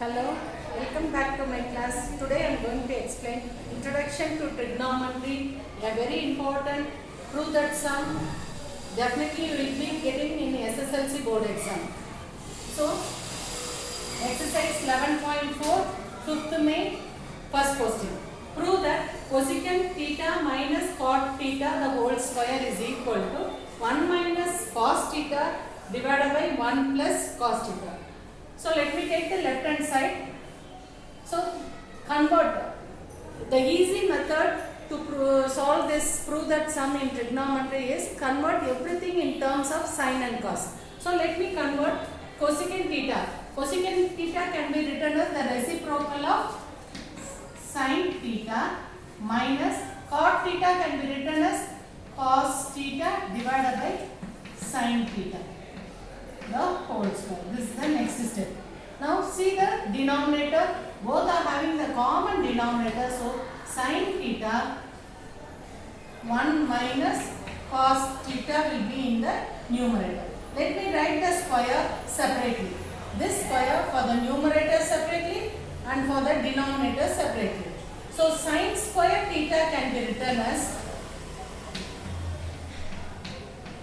Hello, welcome back to my class. Today I am going to explain Introduction to Trigonometry, a very important prove that sum. Definitely you will be getting in SSLC board exam. So, exercise 11.4, 5th May, first question. Prove that cosecant theta minus cot theta the whole square is equal to 1 minus cos theta divided by 1 plus cos theta. So let me take the left hand side. So convert. The easy method to solve this prove that sum in trigonometry is convert everything in terms of sine and cos. So let me convert cosecant theta. Cosecant theta can be written as the reciprocal of sine theta minus cot theta can be written as cos theta divided by sine theta. The whole square. This is the next step. Now see the denominator. Both are having the common denominator. So sin theta 1 minus cos theta will be in the numerator. Let me write the square separately. This square for the numerator separately and for the denominator separately. So sin square theta can be written as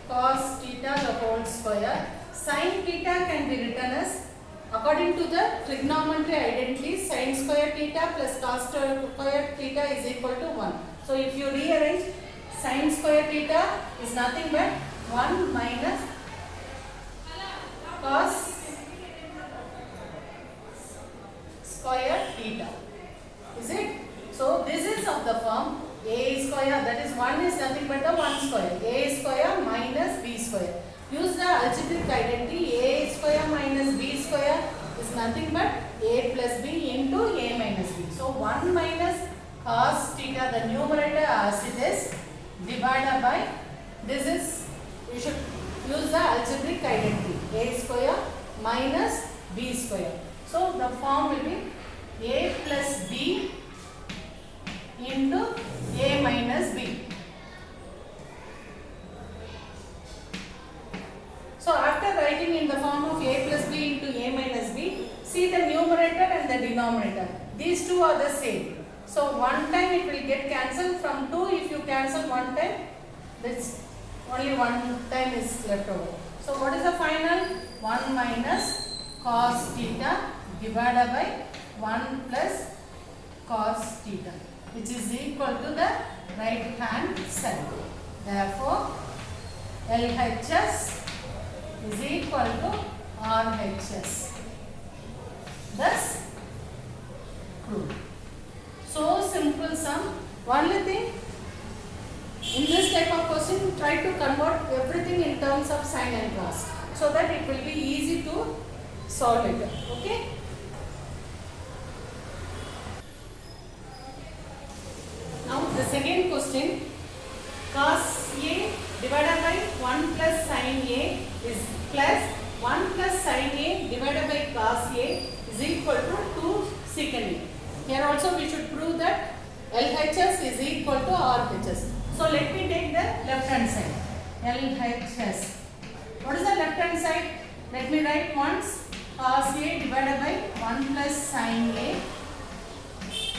cos theta the whole square. Sin theta can be written as, according to the trigonometry identity, sin square theta plus cos square theta is equal to 1. So if you rearrange, sin square theta is nothing but 1 minus cos square theta. Is it? So this is of the form a square, that is 1 is nothing but the 1 square. A square minus b square. Use the algebraic identity. A square minus b square is nothing but a plus b into a minus b. So 1 minus cos theta, the numerator as it is, divided by, this is, you should use the algebraic identity. A square minus b square. So the form will be a plus b into a minus b. So after writing in the form of a plus b into a minus b, see the numerator and the denominator. These two are the same. So one time it will get cancelled. From 2, if you cancel one time, that's only one time is left over. So what is the final? 1 minus cos theta divided by 1 plus cos theta, which is equal to the right hand side. Therefore, LHS is equal to RHS. Thus, proved. So simple sum. Only thing, in this type of question, try to convert everything in terms of sine and cos, so that it will be easy to solve it. Okay? Now the second question, cos A divided by 1 plus sin A is plus 1 plus sin A divided by cos A is equal to 2 secant A. Here also we should prove that LHS is equal to RHS. So let me take the left hand side. LHS. What is the left hand side? Let me write once cos A divided by 1 plus sin A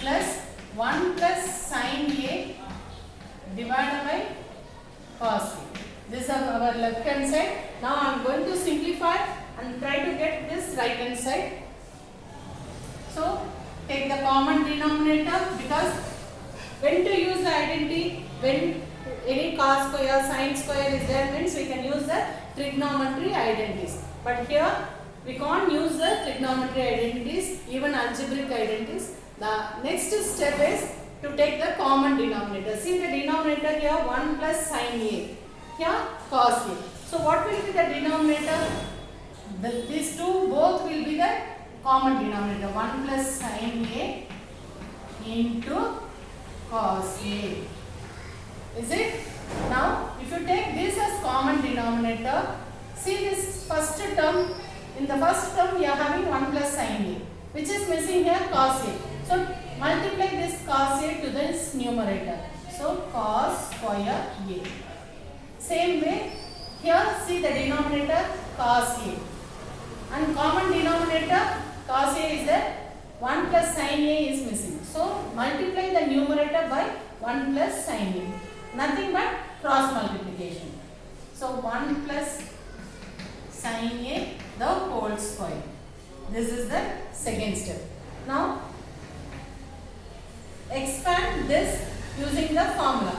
plus 1 plus sin A divided by cos A. This is our left hand side. Now I am going to simplify and try to get this right hand side. So take the common denominator, because when to use the identity, when any cos square, sin square is there, means we can use the trigonometry identities. But here we can't use the trigonometry identities, even algebraic identities. The next step is to take the common denominator. See the denominator here 1 plus sin A, here cos A. So what will be the denominator? These two both will be the common denominator. 1 plus sin A into cos A. Is it? Now if you take this as common denominator, see this first term. In the first term we are having 1 plus sin A, which is missing here cos A. So multiply this cos A to this numerator. So cos square A. Same way, here see the denominator cos A. And common denominator cos A is there, 1 plus sin A is missing. So multiply the numerator by 1 plus sin A. Nothing but cross multiplication. So 1 plus sin A the whole square. This is the second step. Now expand this using the formula.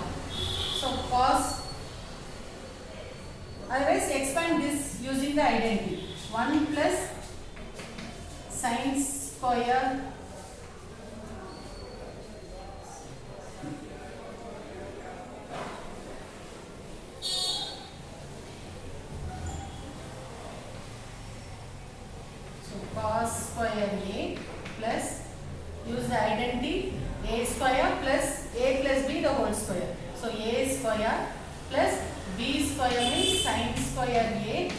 So cos, otherwise expand this using the identity. 1 plus sin square cos square A plus, use the identity, A square plus A plus B the whole square. So A square plus B square means sin square A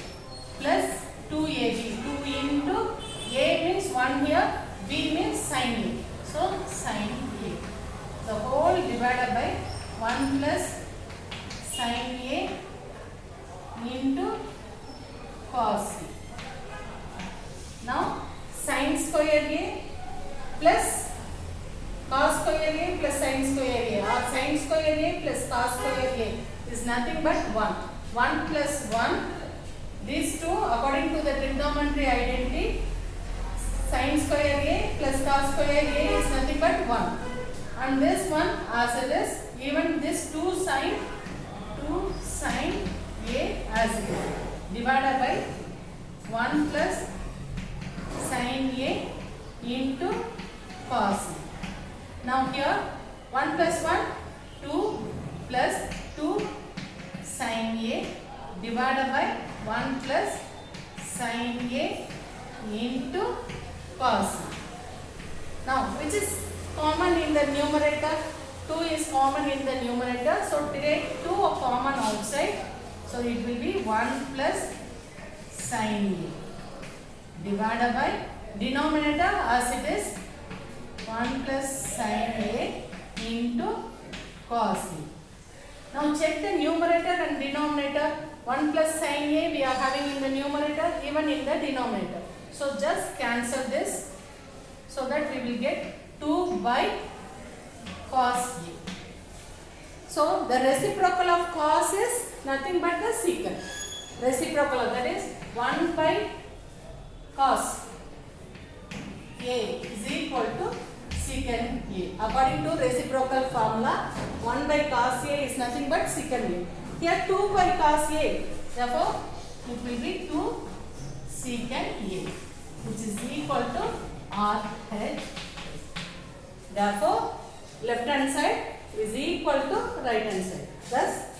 plus 2AB. 2 into A means 1 here, B means sin A. So sin A. The whole divided by 1 plus sin A into cos A. Now sin square A plus cos square A plus sin square A, or sin square A plus cos square A is nothing but 1. 1 plus 1, these two according to the trigonometry identity, sin square A plus cos square A is nothing but 1. And this one as it is, even this 2 sin A as it is, divided by 1 plus sin A into cos A. Now here 1 plus 1, 2 plus 2 sin A divided by 1 plus sin A into cos A. Now which is common in the numerator? 2 is common in the numerator. So take 2 are common outside. So it will be 1 plus sin A divided by denominator as it is 1 plus sin A into cos A. Now check the numerator and denominator. 1 plus sin A we are having in the numerator, even in the denominator. So just cancel this so that we will get 2 by cos A. So the reciprocal of cos is nothing but the secant. Reciprocal, that is 1 by cos A is equal to secant A. According to reciprocal formula, 1 by cos A is nothing but secant A. Here 2 by cos A, therefore it will be 2 secant A, which is equal to RH. Therefore left hand side is equal to right hand side. Thus